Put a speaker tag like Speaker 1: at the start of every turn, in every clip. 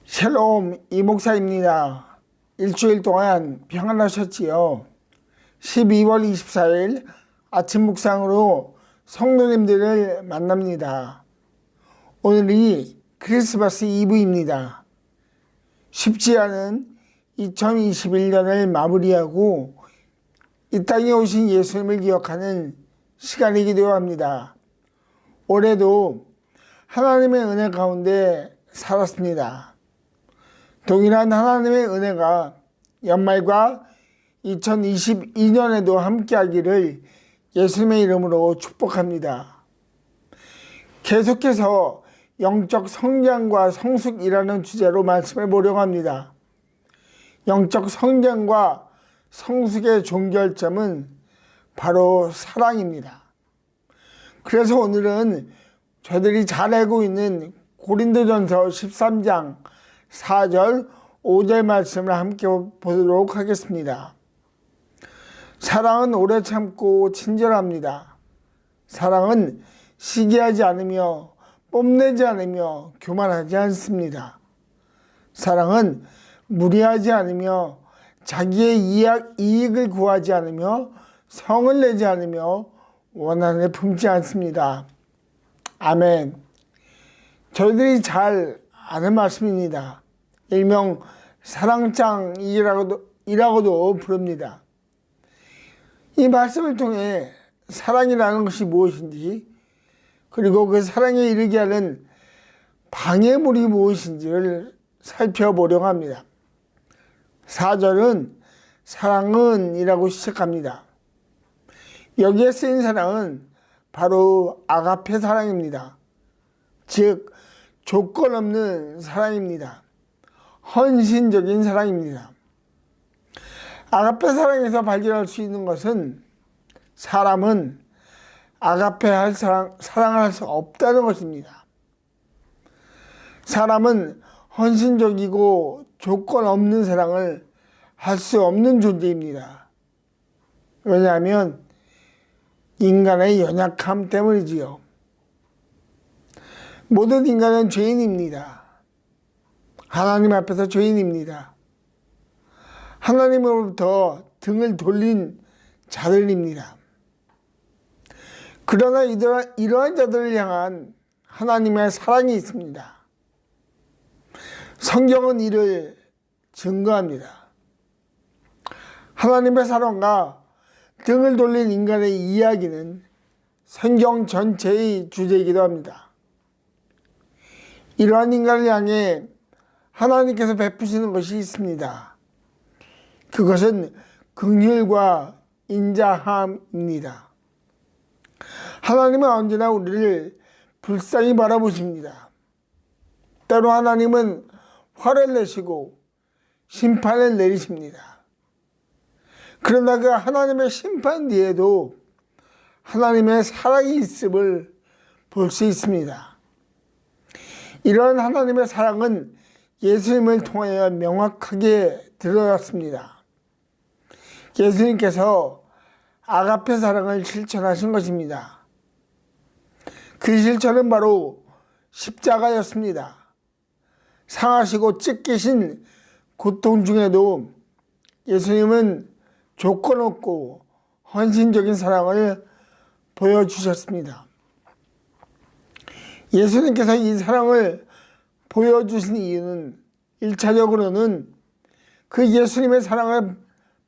Speaker 1: 샬롬 이목사입니다. 일주일 동안 평안하셨지요? 12월 24일 아침 묵상으로 성도님들을 만납니다. 오늘이 크리스마스 이브입니다. 쉽지 않은 2021년을 마무리하고 이 땅에 오신 예수님을 기억하는 시간이기도 합니다. 올해도 하나님의 은혜 가운데 살았습니다. 동일한 하나님의 은혜가 연말과 2022년에도 함께하기를 예수님의 이름으로 축복합니다. 계속해서 영적 성장과 성숙이라는 주제로 말씀해 보려고 합니다. 영적 성장과 성숙의 종결점은 바로 사랑입니다. 그래서 오늘은 저희들이 잘 알고 있는 고린도전서 13장 4절, 5절 말씀을 함께 보도록 하겠습니다. 사랑은 오래 참고 친절합니다. 사랑은 시기하지 않으며 뽐내지 않으며 교만하지 않습니다. 사랑은 무리하지 않으며 자기의 이익을 구하지 않으며 성을 내지 않으며 원한을 품지 않습니다. 아멘. 저희들이 잘 아는 말씀입니다. 일명 사랑장이라고도 부릅니다. 이 말씀을 통해 사랑이라는 것이 무엇인지, 그리고 그 사랑에 이르게 하는 방해물이 무엇인지를 살펴보려고 합니다. 4절은 사랑은 이라고 시작합니다. 여기에 쓰인 사랑은 바로 아가페 사랑입니다. 즉 조건 없는 사랑입니다. 헌신적인 사랑입니다. 아가페 사랑에서 발견할 수 있는 것은 사람은 아가페 사랑을 할 수 없다는 것입니다. 사람은 헌신적이고 조건 없는 사랑을 할 수 없는 존재입니다. 왜냐하면 인간의 연약함 때문이지요. 모든 인간은 죄인입니다. 하나님 앞에서 죄인입니다. 하나님으로부터 등을 돌린 자들입니다. 그러나 이러한 자들을 향한 하나님의 사랑이 있습니다. 성경은 이를 증거합니다. 하나님의 사랑과 등을 돌린 인간의 이야기는 성경 전체의 주제이기도 합니다. 이러한 인간을 향해 하나님께서 베푸시는 것이 있습니다. 그것은 긍휼과 인자함입니다. 하나님은 언제나 우리를 불쌍히 바라보십니다. 때로 하나님은 화를 내시고 심판을 내리십니다. 그러나 그 하나님의 심판 뒤에도 하나님의 사랑이 있음을 볼 수 있습니다. 이런 하나님의 사랑은 예수님을 통하여 명확하게 드러났습니다. 예수님께서 아가페 사랑을 실천하신 것입니다. 그 실천은 바로 십자가였습니다. 상하시고 찢기신 고통 중에도 예수님은 조건 없고 헌신적인 사랑을 보여주셨습니다. 예수님께서 이 사랑을 보여주신 이유는 1차적으로는 그 예수님의 사랑을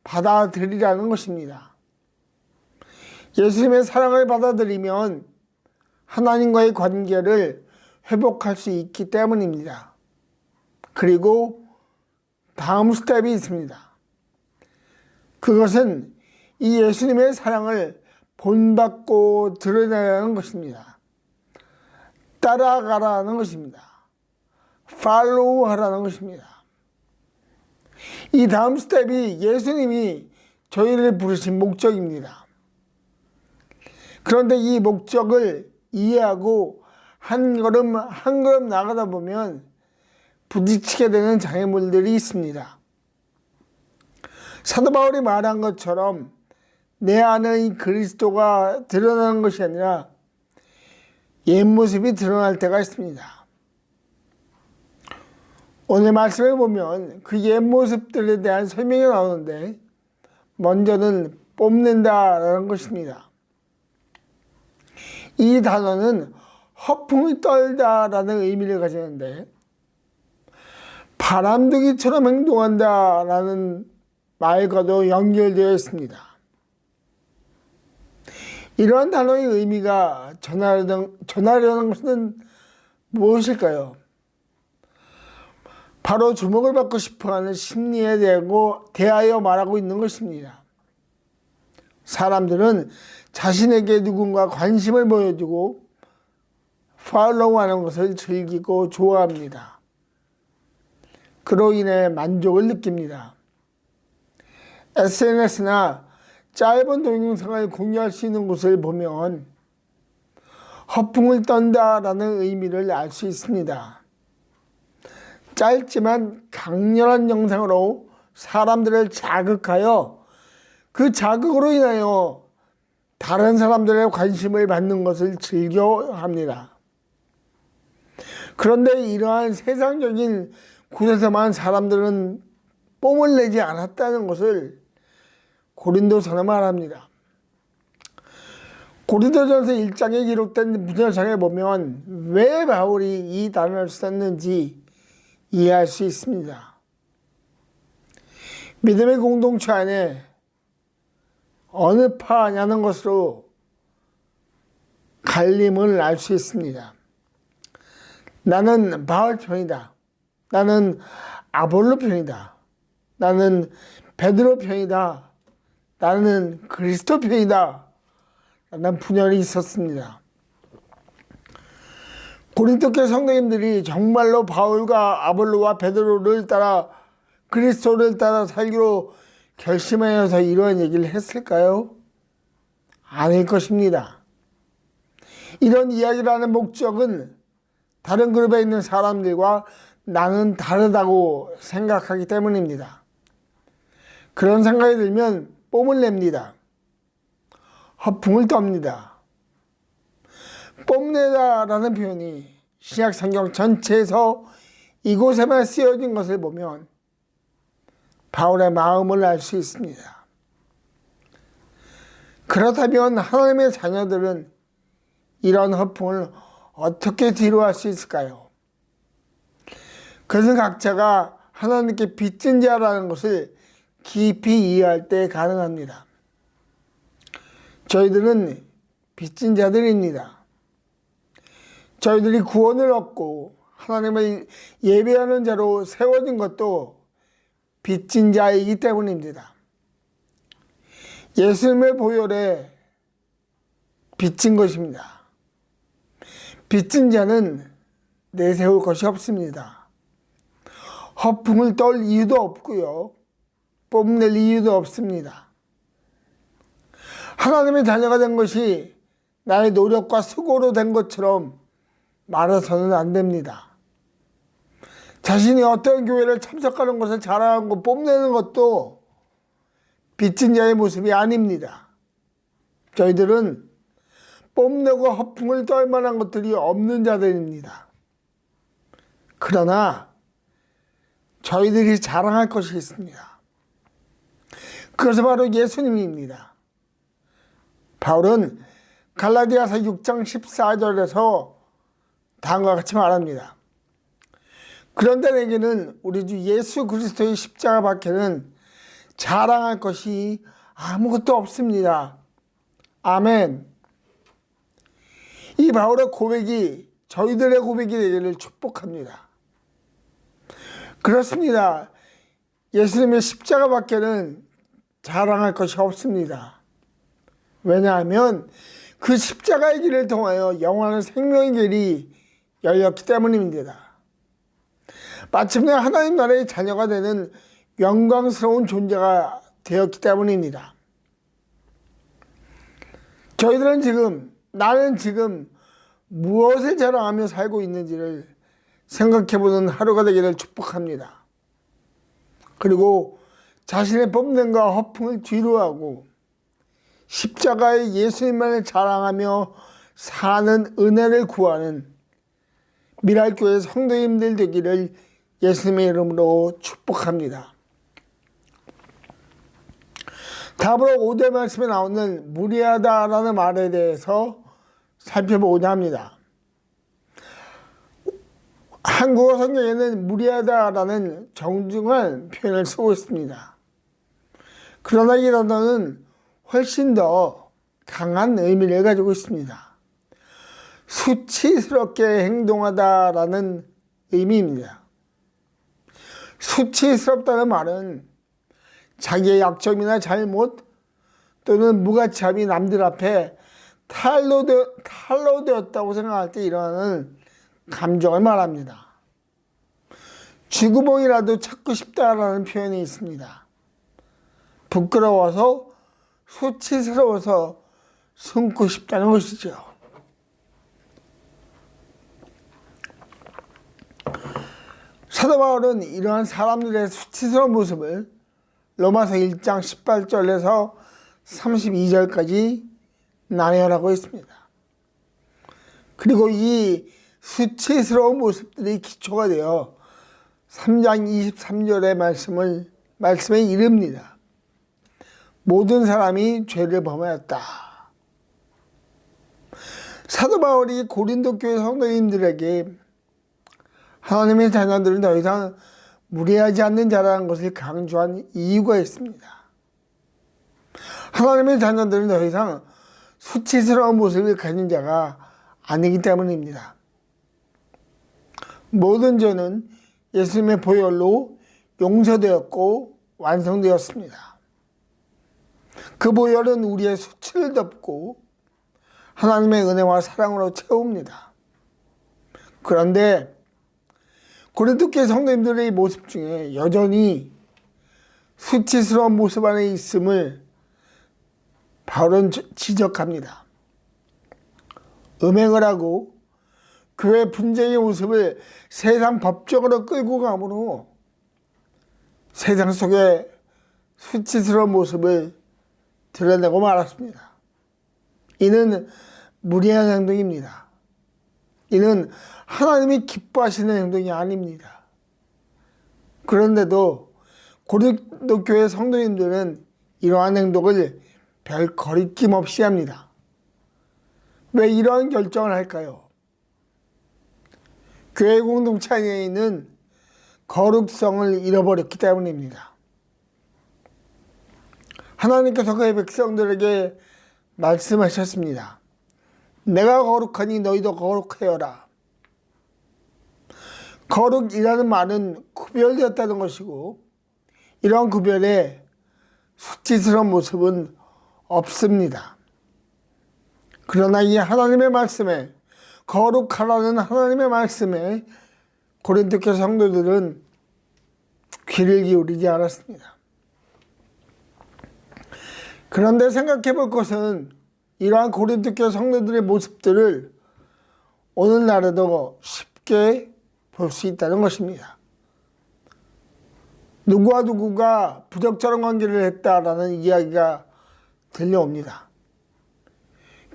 Speaker 1: 받아들이라는 것입니다. 예수님의 사랑을 받아들이면 하나님과의 관계를 회복할 수 있기 때문입니다. 그리고 다음 스텝이 있습니다. 그것은 이 예수님의 사랑을 본받고 드러내라는 것입니다. 따라가라는 것입니다. 팔로우 하라는 것입니다. 이 다음 스텝이 예수님이 저희를 부르신 목적입니다. 그런데 이 목적을 이해하고 한 걸음 한 걸음 나가다 보면 부딪히게 되는 장애물들이 있습니다. 사도 바울이 말한 것처럼 내 안의 그리스도가 드러나는 것이 아니라 옛 모습이 드러날 때가 있습니다. 오늘 말씀을 보면 그 옛 모습들에 대한 설명이 나오는데 먼저는 뽐낸다라는 것입니다. 이 단어는 허풍을 떨다라는 의미를 가지는데 바람둥이처럼 행동한다라는 말과도 연결되어 있습니다. 이러한 단어의 의미가 전하려는 것은 무엇일까요? 바로 주목을 받고 싶어하는 심리에 대하여 말하고 있는 것입니다. 사람들은 자신에게 누군가 관심을 보여주고 팔로우하는 것을 즐기고 좋아합니다. 그로 인해 만족을 느낍니다. SNS나 짧은 동영상을 공유할 수 있는 곳을 보면 허풍을 떤다라는 의미를 알 수 있습니다. 짧지만 강렬한 영상으로 사람들을 자극하여 그 자극으로 인하여 다른 사람들의 관심을 받는 것을 즐겨합니다. 그런데 이러한 세상적인 곳에서만 사람들은 뽐을 내지 않았다는 것을 고린도서는 말합니다. 고린도전서 1장에 기록된 문서상에 보면 왜 바울이 이 단어를 썼는지 이해할 수 있습니다. 믿음의 공동체 안에 어느 파냐는 것으로 갈림을 알 수 있습니다. 나는 바울 편이다. 나는 아볼로 편이다. 나는 베드로 편이다. 나는 그리스도 편이다. 라는 분열이 있었습니다. 고린도 교회 성도님들이 정말로 바울과 아볼로와 베드로를 따라 그리스도를 따라 살기로 결심하여서 이러한 얘기를 했을까요? 아닐 것입니다. 이런 이야기를 하는 목적은 다른 그룹에 있는 사람들과 나는 다르다고 생각하기 때문입니다. 그런 생각이 들면 뽐을 냅니다. 허풍을 떱니다. 뽐내다라는 표현이 신약 성경 전체에서 이곳에만 쓰여진 것을 보면 바울의 마음을 알 수 있습니다. 그렇다면 하나님의 자녀들은 이런 허풍을 어떻게 뒤로할 수 있을까요? 그것은 각자가 하나님께 빚진 자라는 것을 깊이 이해할 때 가능합니다. 저희들은 빚진 자들입니다. 저희들이 구원을 얻고 하나님을 예배하는 자로 세워진 것도 빚진 자이기 때문입니다. 예수님의 보혈에 빚진 것입니다. 빚진 자는 내세울 것이 없습니다. 허풍을 떨 이유도 없고요. 뽐낼 이유도 없습니다. 하나님의 자녀가 된 것이 나의 노력과 수고로 된 것처럼 말해서는 안 됩니다. 자신이 어떤 교회를 참석하는 것을 자랑하고 뽐내는 것도 빚진 자의 모습이 아닙니다. 저희들은 뽐내고 허풍을 떨 만한 것들이 없는 자들입니다. 그러나 저희들이 자랑할 것이 있습니다. 그것은 바로 예수님입니다. 바울은 갈라디아서 6장 14절에서 다음과 같이 말합니다. 그런데 내게는 우리 주 예수 그리스도의 십자가 밖에는 자랑할 것이 아무것도 없습니다. 아멘. 이 바울의 고백이 저희들의 고백이 되기를 축복합니다. 그렇습니다. 예수님의 십자가 밖에는 자랑할 것이 없습니다. 왜냐하면 그 십자가의 길을 통하여 영원한 생명의 길이 열렸기 때문입니다. 마침내 하나님 나라의 자녀가 되는 영광스러운 존재가 되었기 때문입니다. 나는 지금 무엇을 자랑하며 살고 있는지를 생각해보는 하루가 되기를 축복합니다. 그리고 자신의 뽐냄과 허풍을 뒤로하고 십자가의 예수님만을 자랑하며 사는 은혜를 구하는 미랄교회 성도님들 되기를 예수님의 이름으로 축복합니다. 다음으로 5절 말씀에 나오는 무리하다라는 말에 대해서 살펴보고자 합니다. 한국어 성경에는 무리하다라는 정중한 표현을 쓰고 있습니다. 그러나 이 단어는 훨씬 더 강한 의미를 가지고 있습니다. 수치스럽게 행동하다라는 의미입니다. 수치스럽다는 말은 자기의 약점이나 잘못 또는 무가치함이 남들 앞에 탈로 되었다고 생각할 때 일어나는 감정을 말합니다. 쥐구멍이라도 찾고 싶다라는 표현이 있습니다. 부끄러워서 수치스러워서 숨고 싶다는 것이죠. 사도 바울은 이러한 사람들의 수치스러운 모습을 로마서 1장 18절에서 32절까지 나열하고 있습니다. 그리고 이 수치스러운 모습들이 기초가 되어 3장 23절의 말씀에 이릅니다. 모든 사람이 죄를 범하였다. 사도 바울이 고린도 교회 성도님들에게 하나님의 자녀들은 더 이상 무례하지 않는 자라는 것을 강조한 이유가 있습니다. 하나님의 자녀들은 더 이상 수치스러운 모습을 가진 자가 아니기 때문입니다. 모든 죄는 예수님의 보혈로 용서되었고 완성되었습니다. 그 보혈은 우리의 수치를 덮고 하나님의 은혜와 사랑으로 채웁니다. 그런데 고린도 교회 성도님들의 모습 중에 여전히 수치스러운 모습 안에 있음을 바울은 지적합니다. 음행을 하고 교회 분쟁의 모습을 세상 법적으로 끌고 가므로 세상 속에 수치스러운 모습을 드러내고 말았습니다. 이는 무리한 행동입니다. 이는 하나님이 기뻐하시는 행동이 아닙니다. 그런데도 고린도 교회 성도님들은 이러한 행동을 별 거리낌 없이 합니다. 왜 이러한 결정을 할까요? 교회 공동체 안에 있는 거룩성을 잃어버렸기 때문입니다. 하나님께서 그의 백성들에게 말씀하셨습니다. 내가 거룩하니 너희도 거룩하여라. 거룩이라는 말은 구별되었다는 것이고 이러한 구별에 수치스러운 모습은 없습니다. 그러나 이 하나님의 말씀에 거룩하라는 하나님의 말씀에 고린도 교회 성도들은 귀를 기울이지 않았습니다. 그런데 생각해 볼 것은 이러한 고린도 교회 성도들의 모습들을 오늘날에도 쉽게 볼 수 있다는 것입니다. 누구와 누구가 부적절한 관계를 했다라는 이야기가 들려옵니다.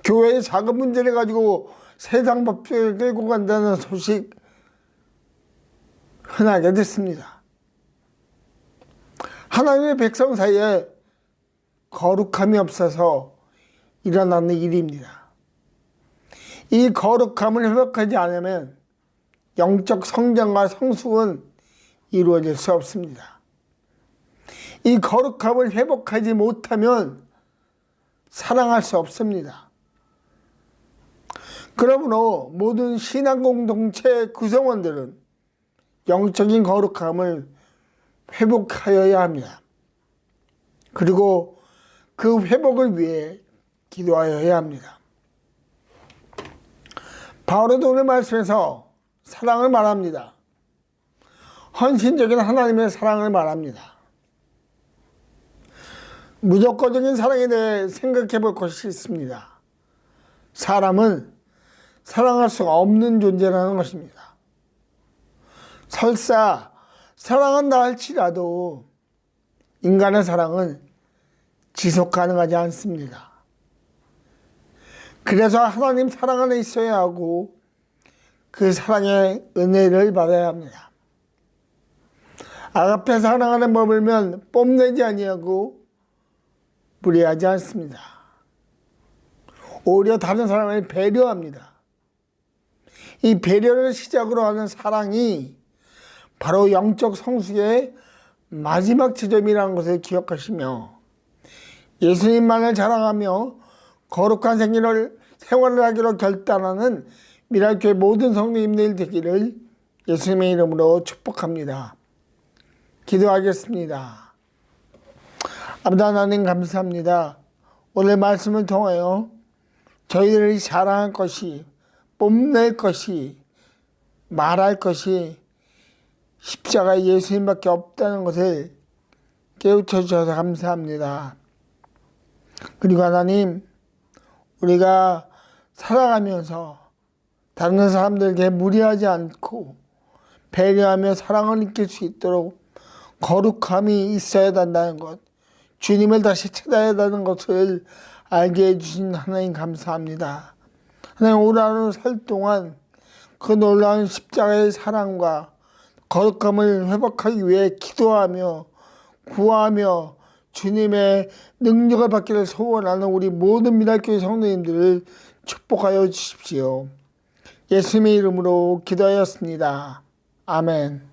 Speaker 1: 교회의 작은 문제를 가지고 세상 법정에 끌고 간다는 소식 흔하게 듣습니다. 하나님의 백성 사이에 거룩함이 없어서 일어나는 일입니다. 이 거룩함을 회복하지 않으면 영적 성장과 성숙은 이루어질 수 없습니다. 이 거룩함을 회복하지 못하면 사랑할 수 없습니다. 그러므로 모든 신앙 공동체 구성원들은 영적인 거룩함을 회복하여야 합니다. 그리고 그 회복을 위해 기도하여야 합니다. 바울은 오늘 말씀에서 사랑을 말합니다. 헌신적인 하나님의 사랑을 말합니다. 무조건적인 사랑에 대해 생각해 볼 것이 있습니다. 사람은 사랑할 수가 없는 존재라는 것입니다. 설사 사랑한다 할지라도 인간의 사랑은 지속 가능하지 않습니다. 그래서 하나님 사랑 안에 있어야 하고 그 사랑의 은혜를 받아야 합니다. 아가페 사랑하는 법을 면 뽐내지 아니하고 무리하지 않습니다. 오히려 다른 사람을 배려합니다. 이 배려를 시작으로 하는 사랑이 바로 영적 성숙의 마지막 지점이라는 것을 기억하시며 예수님만을 자랑하며 거룩한 생활을 하기로 결단하는 미랄교회 모든 성도님들 되기를 예수님의 이름으로 축복합니다. 기도하겠습니다. 아버지 하나님 감사합니다. 오늘 말씀을 통하여 저희들이 자랑할 것이, 뽐낼 것이, 말할 것이 십자가 예수님밖에 없다는 것을 깨우쳐 주셔서 감사합니다. 그리고 하나님, 우리가 살아가면서 다른 사람들에게 무리하지 않고 배려하며 사랑을 느낄 수 있도록 거룩함이 있어야 된다는 것, 주님을 다시 찾아야 한다는 것을 알게 해주신 하나님 감사합니다. 하나님, 올 하루 살 동안 그 놀라운 십자가의 사랑과 거룩함을 회복하기 위해 기도하며 구하며 주님의 능력을 받기를 소원하는 우리 모든 미랄교회 성도님들을 축복하여 주십시오. 예수님의 이름으로 기도하였습니다. 아멘.